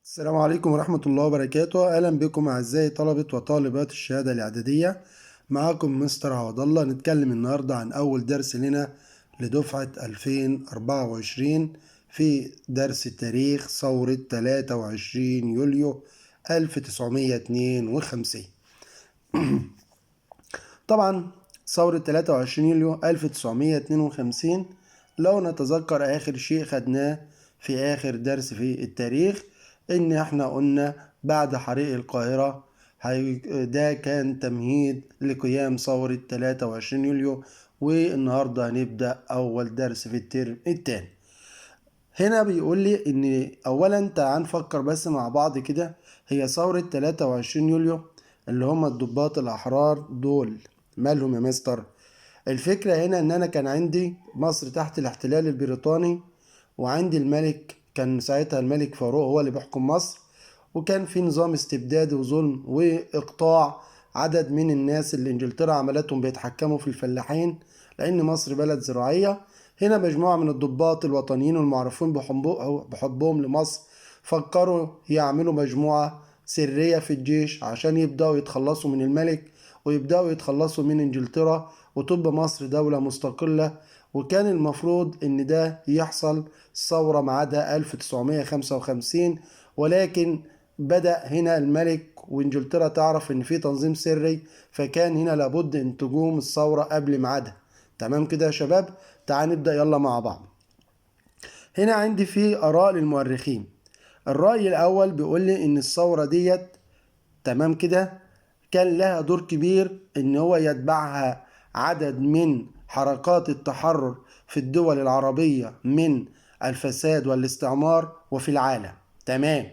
السلام عليكم ورحمة الله وبركاته. أهلا بكم أعزائي طلبة وطالبات الشهادة الإعدادية. معاكم مستر عوض الله. نتكلم النهاردة عن أول درس لنا لدفعة 2024 في درس التاريخ ثورة 23 يوليو 1952. طبعا ثورة 23 يوليو 1952 لو نتذكر آخر شيء خدناه في آخر درس في التاريخ إن احنا قلنا بعد حريق القاهرة ده كان تمهيد لقيام ثورة 23 يوليو. والنهاردة هنبدأ أول درس في الترم التاني. هنا بيقول لي إن أولا تعال نفكر بس مع بعض كده. هي ثورة 23 يوليو اللي هم الضباط الأحرار دول مالهم يا مستر؟ الفكرة هنا إن أنا كان عندي مصر تحت الاحتلال البريطاني، وعندي الملك كان ساعتها الملك فاروق هو اللي بيحكم مصر، وكان في نظام استبدادي وظلم وإقطاع عدد من الناس اللي إنجلترا عملتهم بيتحكموا في الفلاحين لأن مصر بلد زراعية. هنا مجموعة من الضباط الوطنيين والمعروفين بحبهم لمصر فكروا يعملوا مجموعة سرية في الجيش عشان يبدأوا يتخلصوا من الملك ويبدأوا يتخلصوا من إنجلترا وتبقى مصر دولة مستقلة. وكان المفروض إن ده يحصل ثورة ميعادها 1955، ولكن بدأ هنا الملك وإنجلترا تعرف إن في تنظيم سري، فكان هنا لابد إن تقوم الثورة قبل ميعادها. تمام كده يا شباب؟ تعال نبدأ يلا مع بعض. هنا عندي في آراء للمؤرخين. الرأي الأول بيقول لي إن الثورة ديت تمام كده كان لها دور كبير إن هو يتبعها عدد من حركات التحرر في الدول العربية من الفساد والاستعمار وفي العالم. تمام.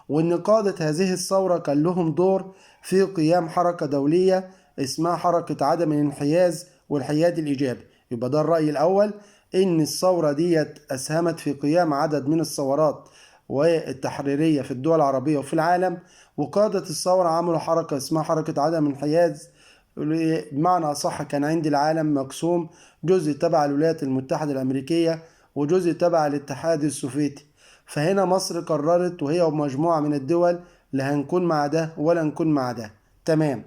وإن قادة هذه الثورة كان لهم دور في قيام حركة دولية اسمها حركة عدم الانحياز والحياد الإيجابي. يبقى ده الرأي الأول، إن الثورة ديت أسهمت في قيام عدد من الثورات والتحريرية في الدول العربية وفي العالم. وقادة الثورة عملوا حركة اسمها حركة عدم الانحياز، بمعنى أصح كان عندي العالم مقسوم، جزء تبع الولايات المتحدة الأمريكية وجزء تبع الاتحاد السوفيتي. فهنا مصر قررت وهي ومجموعة من الدول لا هنكون مع ده ولا نكون مع ده. تمام.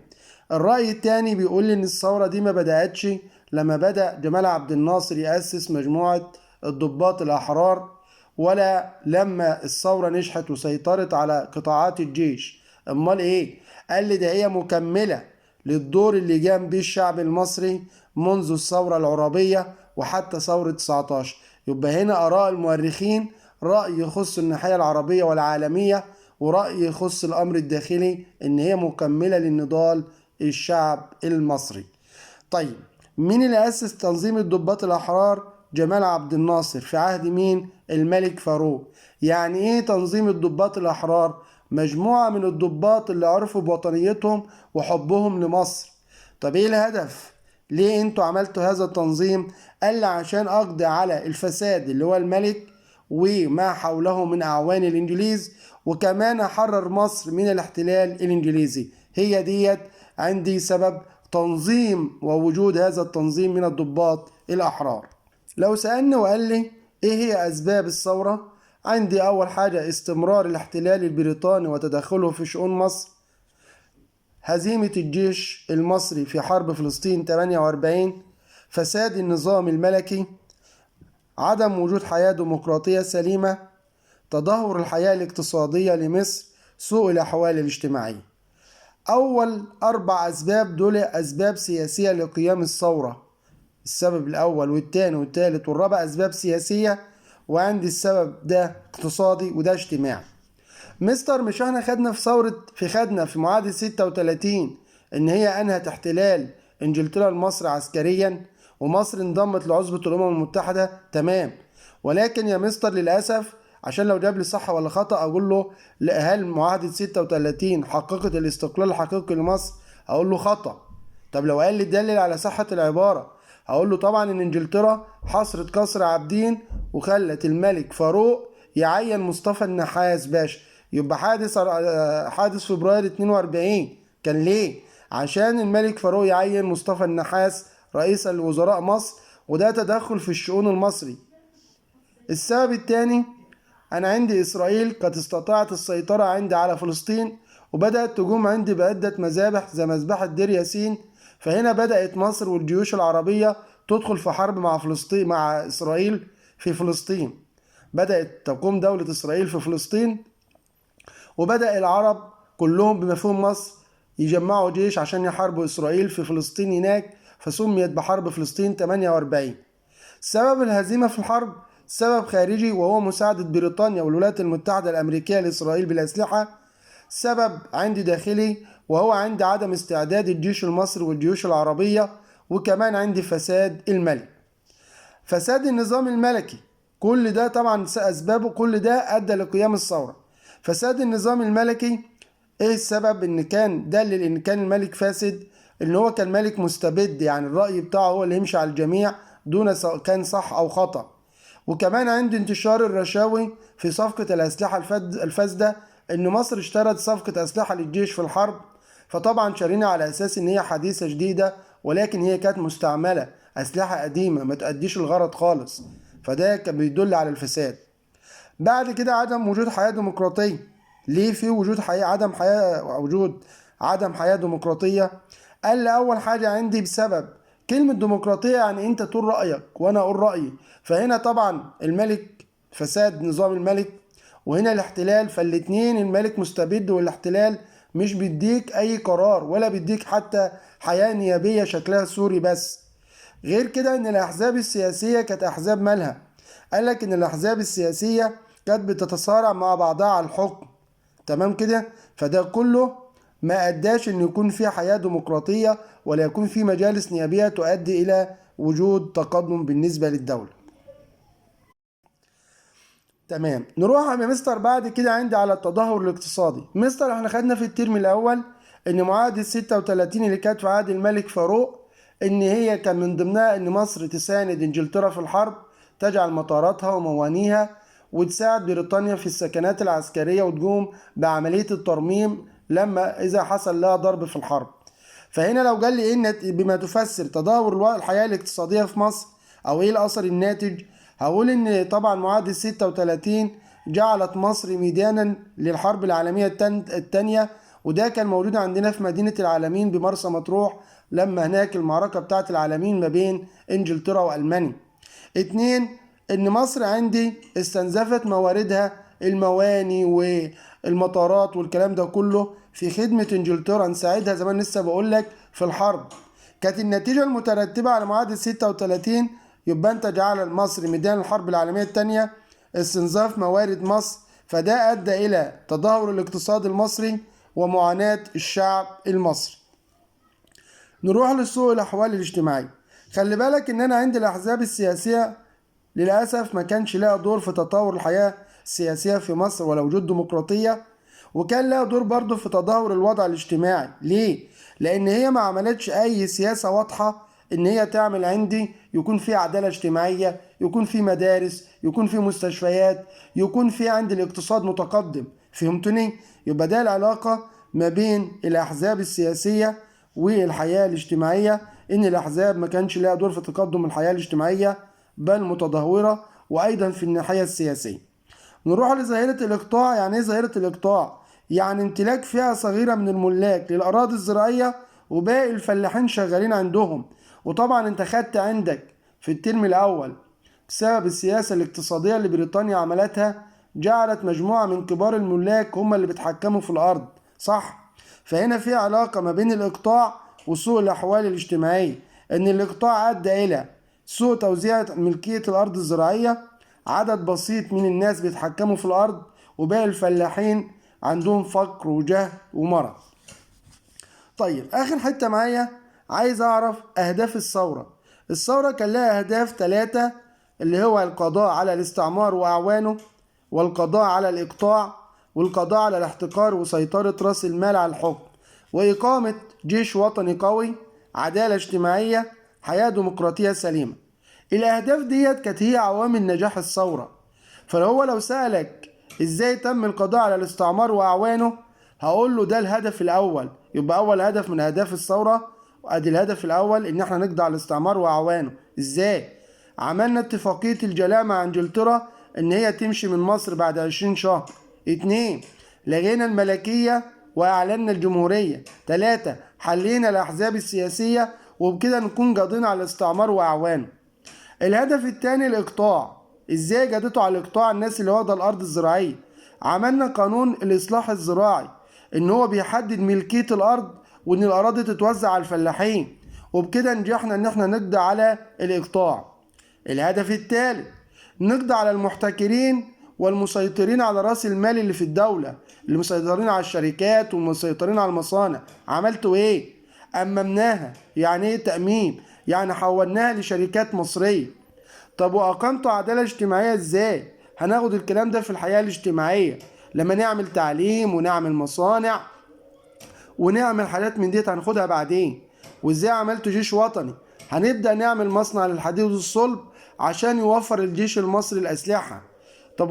الرأي الثاني بيقول إن الثورة دي ما بدأتش لما بدأ جمال عبد الناصر يأسس مجموعة الضباط الأحرار، ولا لما الثورة نجحت وسيطرت على قطاعات الجيش. امال ايه؟ قال لي ده هي مكملة للدور اللي قام بيه الشعب المصري منذ الثورة العربية وحتى ثورة 19. يبقى هنا آراء المؤرخين رأي يخص الناحية العربية والعالمية، ورأي يخص الأمر الداخلي إن هي مكملة للنضال الشعب المصري. طيب، مين اللي أسس تنظيم الضباط الأحرار؟ جمال عبد الناصر في عهد مين؟ الملك فاروق. يعني إيه تنظيم الضباط الأحرار؟ مجموعة من الضباط اللي عرفوا بوطنيتهم وحبهم لمصر. طب إيه الهدف؟ ليه انتوا عملتوا هذا التنظيم؟ قال لي عشان أقضي على الفساد اللي هو الملك وما حوله من أعوان الإنجليز، وكمان أحرر مصر من الاحتلال الإنجليزي. هي ديت عندي سبب تنظيم ووجود هذا التنظيم من الضباط الأحرار. لو سألني وقال لي إيه هي أسباب الثورة؟ عندي أول حاجة استمرار الاحتلال البريطاني وتدخله في شؤون مصر، هزيمة الجيش المصري في حرب فلسطين 48، فساد النظام الملكي، عدم وجود حياة ديمقراطية سليمة، تدهور الحياة الاقتصادية لمصر، سوء الأحوال الاجتماعية. أول 4 أسباب دول أسباب سياسية لقيام الثورة. السبب الأول والتاني والتالت والرابع أسباب سياسية، وعندي السبب ده اقتصادي وده اجتماعي. مستر مش احنا خدنا في ثورة خدنا في معاهدة 36 إن هي أنهت احتلال إنجلترا لمصر عسكريا ومصر انضمت لعصبة الأمم المتحدة؟ تمام. ولكن يا مستر للأسف، عشان لو جاب لي صح ولا خطأ أقول له لا، هل معاهدة 36 حققت الاستقلال الحقيقي لمصر؟ أقول له خطأ. طب لو قال لي دلل على صحة العبارة، هقول له طبعا إن إنجلترا حصرت قصر عابدين وخلت الملك فاروق يعين مصطفى النحاس باشا. يبقى حادث فبراير 42 كان ليه؟ عشان الملك فاروق يعين مصطفى النحاس رئيسا لوزراء مصر، وده تدخل في الشؤون المصري. السبب الثاني أنا عندي إسرائيل كانت استطاعت السيطرة عندي على فلسطين، وبدأت تقوم عندي بعدة مذابح زي مذبحة دير ياسين. فهنا بدأت مصر والجيوش العربية تدخل في حرب مع فلسطين، مع إسرائيل في فلسطين. بدأت تقوم دولة إسرائيل في فلسطين، وبدأ العرب كلهم بمفهوم مصر يجمعوا جيش عشان يحاربوا إسرائيل في فلسطين هناك، فسميت بحرب فلسطين 48. سبب الهزيمة في الحرب سبب خارجي، وهو مساعدة بريطانيا والولايات المتحدة الأمريكية لإسرائيل بالأسلحة. سبب عندي داخلي، وهو عندي عدم استعداد الجيش المصري والجيوش العربية، وكمان عندي فساد الملك، فساد النظام الملكي. كل ده طبعا أسبابه، كل ده أدى لقيام الثورة. فساد النظام الملكي، إيه السبب؟ إن كان دلل إن كان الملك فاسد، إن هو كان ملك مستبد، يعني الرأي بتاعه هو اللي يمشي على الجميع دون كان صح أو خطأ. وكمان عند انتشار الرشاوي في صفقة الأسلحة الفاسدة، إن مصر اشترت صفقة أسلحة للجيش في الحرب، فطبعا شارينها على أساس إن هي حديثة جديدة، ولكن هي كانت مستعملة، أسلحة قديمة ما تؤديش الغرض خالص، فده كان بيدل على الفساد. بعد كده عدم وجود حياة ديمقراطية. ليه في وجود عدم حياة ديمقراطية؟ قال لي أول حاجة عندي بسبب كلمة ديمقراطية، يعني أنت تقول رأيك وأنا أقول رأيي. فهنا طبعا الملك، فساد نظام الملك، وهنا الاحتلال. فالاتنين، الملك مستبد والاحتلال مش بيديك أي قرار، ولا بيديك حتى حياة نيابية شكلها سوري بس. غير كده ان الاحزاب السياسيه كانت احزاب مالها، قال لك ان الاحزاب السياسيه كانت بتتصارع مع بعضها على الحكم، تمام كده. فده كله ما اداش ان يكون في حياه ديمقراطيه، ولا يكون في مجالس نيابيه تؤدي الى وجود تقدم بالنسبه للدوله. تمام، نروح يا مستر بعد كده عندي على التدهور الاقتصادي. مستر احنا خدنا في الترم الاول ان معاهدة 36 اللي كانت في عهد الملك فاروق، ان هي كان من ضمنها ان مصر تساند انجلترا في الحرب، تجعل مطاراتها وموانيها، وتساعد بريطانيا في السكنات العسكرية، وتقوم بعملية الترميم لما اذا حصل لها ضرب في الحرب. فهنا لو قال لي ان بما تفسر تدهور الحياة الاقتصادية في مصر، او ايه الاثر الناتج، هقول ان طبعا معاهدة 36 جعلت مصر ميدانا للحرب العالمية الثانية، وده كان موجود عندنا في مدينة العالمين بمرسى مطروح، لما هناك المعركة بتاعت العالمين ما بين انجلترا والمانيا. اتنين، ان مصر عندي استنزفت مواردها، المواني والمطارات والكلام ده كله في خدمة انجلترا، نساعدها زي ما لسه بقول لك في الحرب. كانت النتيجة المترتبة على معاهدة 36، يبقى انت جعل مصر ميدان الحرب العالمية الثانية، استنزاف موارد مصر، فده ادى الى تدهور الاقتصاد المصري ومعاناة الشعب المصري. نروح لسوء الاحوال الاجتماعية. خلي بالك ان انا عندي الاحزاب السياسية للأسف ما كانش لها دور في تطور الحياة السياسية في مصر ولا وجود ديمقراطية، وكان لها دور برضه في تدهور الوضع الاجتماعي. ليه؟ لأن هي ما عملتش أي سياسة واضحة إن هي تعمل عندي يكون في عدالة اجتماعية، يكون في مدارس، يكون في مستشفيات، يكون في عندي الاقتصاد متقدم. فهمتني؟ يبقى ده العلاقة ما بين الأحزاب السياسية والحياة الاجتماعية، إن الأحزاب ما كانش لها دور في تقدم الحياة الاجتماعية، بل متدهورة، وأيضا في الناحية السياسية. نروح لظاهرة الإقطاع. يعني إيه ظاهرة الإقطاع؟ يعني امتلاك فئة صغيرة من الملاك للأراضي الزراعية، وباقي الفلاحين شغالين عندهم. وطبعا أنت خدت عندك في الترم الأول بسبب السياسة الاقتصادية اللي بريطانيا عملتها، جعلت مجموعة من كبار الملاك هم اللي بيتحكموا في الأرض، صح؟ فهنا في علاقة ما بين الإقطاع وسوء الأحوال الاجتماعية، إن الإقطاع أدى إلى سوء توزيع ملكية الأرض الزراعية، عدد بسيط من الناس بيتحكموا في الأرض، وباقي الفلاحين عندهم فقر وجهل ومرض. طيب آخر حتة معايا، عايز أعرف أهداف الثورة. الثورة كان لها أهداف 3، اللي هو القضاء على الاستعمار وأعوانه، والقضاء على الإقطاع، والقضاء على الاحتكار وسيطرة رأس المال على الحكم، وإقامة جيش وطني قوي، عدالة اجتماعية، حياة ديمقراطية سليمة. الأهداف ديت كانت هي عوامل نجاح الثورة. فهو لو سألك إزاي تم القضاء على الاستعمار وأعوانه، هقول له ده الهدف الأول. يبقى أول هدف من أهداف الثورة، وأدي الهدف الأول إن إحنا نقضي على الاستعمار وأعوانه. إزاي؟ عملنا اتفاقية الجلاء مع إنجلترا، ان هي تمشي من مصر بعد 20 شهر. 2. لغينا الملكية واعلنا الجمهورية. 3. حلينا الاحزاب السياسية، وبكده نكون قضينا على الاستعمار واعوانه. الهدف الثاني الاقطاع. ازاي قضيتوا على الاقطاع الناس اللي واخده الارض الزراعيه؟ عملنا قانون الاصلاح الزراعي ان هو بيحدد ملكيه الارض وان الاراضي تتوزع على الفلاحين، وبكده نجحنا ان احنا نقضي على الاقطاع. الهدف الثالث نقضي على المحتكرين والمسيطرين على راس المال اللي في الدوله، اللي مسيطرين على الشركات والمسيطرين على المصانع. عملتوا ايه؟ أممناها. يعني ايه تأميم؟ يعني حولناها لشركات مصرية. طب وأقمتوا عدالة اجتماعية ازاي؟ هناخد الكلام ده في الحياة الاجتماعية لما نعمل تعليم ونعمل مصانع ونعمل حاجات من ديت، هناخدها بعدين. وازاي عملتوا جيش وطني؟ هنبدأ نعمل مصنع للحديد والصلب عشان يوفر الجيش المصري الأسلحة. طب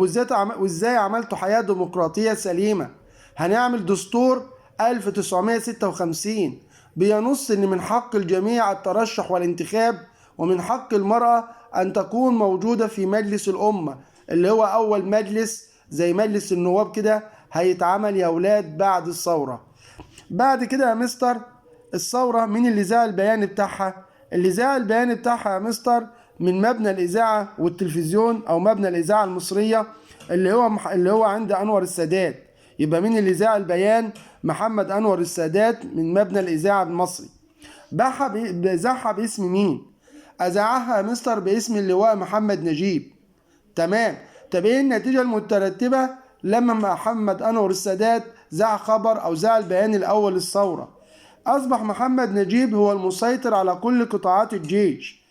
وازاي عملتوا حياة ديمقراطية سليمة؟ هنعمل دستور 1956 بينص ان من حق الجميع الترشح والانتخاب، ومن حق المرأة ان تكون موجودة في مجلس الأمة، اللي هو أول مجلس زي مجلس النواب كده هيتعمل يا ولاد بعد الثورة. بعد كده يا مستر الثورة مين اللي ذاع البيان بتاعها؟ اللي ذاع البيان بتاعها يا مستر من مبنى الإذاعة والتلفزيون أو مبنى الإذاعة المصرية اللي هو عند أنور السادات. يبقى مين اللي ذاع البيان؟ محمد أنور السادات من مبنى الإذاعة المصري. ذاعها باسم مين؟ أذاعها يا مستر باسم اللواء محمد نجيب. تمام. طب ايه النتيجة المترتبة لما محمد أنور السادات ذاع خبر أو ذاع البيان الأول للثورة؟ أصبح محمد نجيب هو المسيطر على كل قطاعات الجيش.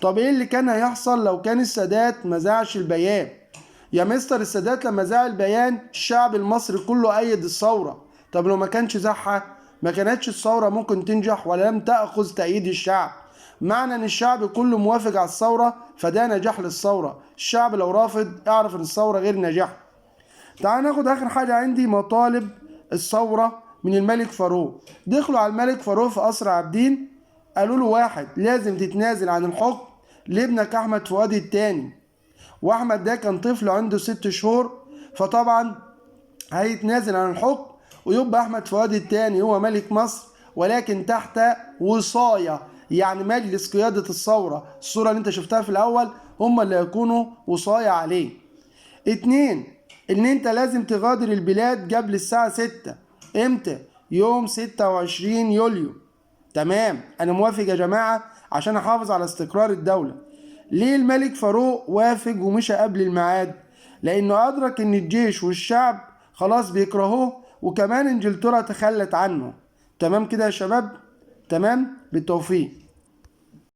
طب ايه اللي كان هيحصل لو كان السادات ما ذاعش البيان؟ يا مستر السادات لما ذاع البيان الشعب المصري كله أيد الثورة. طب لو ما كانش ذاعها ما كانتش الثورة ممكن تنجح ولا لم تأخذ تأييد الشعب. معنى ان الشعب كله موافق على الثورة فده نجاح للثورة. الشعب لو رافض اعرف ان الثورة غير نجاح. تعال ناخد اخر حاجة عندي مطالب الثورة من الملك فاروق. دخلوا على الملك فاروق في قصر عابدين قالوا له: 1. لازم تتنازل عن الحكم لابنك احمد فؤاد الثاني، واحمد ده كان طفل عنده 6 شهور، فطبعا هيتنازل عن الحكم ويبقى احمد فؤاد الثاني هو ملك مصر، ولكن تحت وصاية، يعني مجلس قيادة الثورة الصورة اللي انت شفتها في الاول هم اللي هيكونوا وصاية عليه. 2. ان انت لازم تغادر البلاد قبل الساعة 6. امتى؟ يوم 26 يوليو. تمام، انا موافق يا جماعة عشان احافظ على استقرار الدولة. ليه الملك فاروق وافق ومشى قبل الميعاد؟ لانه ادرك ان الجيش والشعب خلاص بيكرهوه، وكمان انجلترا تخلت عنه. تمام كده يا شباب؟ تمام، بالتوفيق.